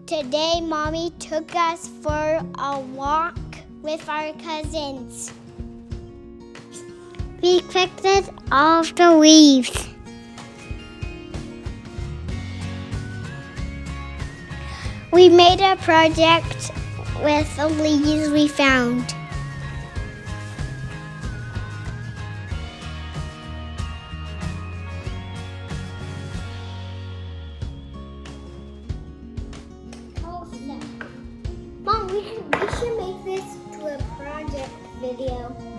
Today, Mommy took us for a walk with our cousins. We collected all of the leaves. We made a project with the leaves we found. Mom, we should make this to a project video.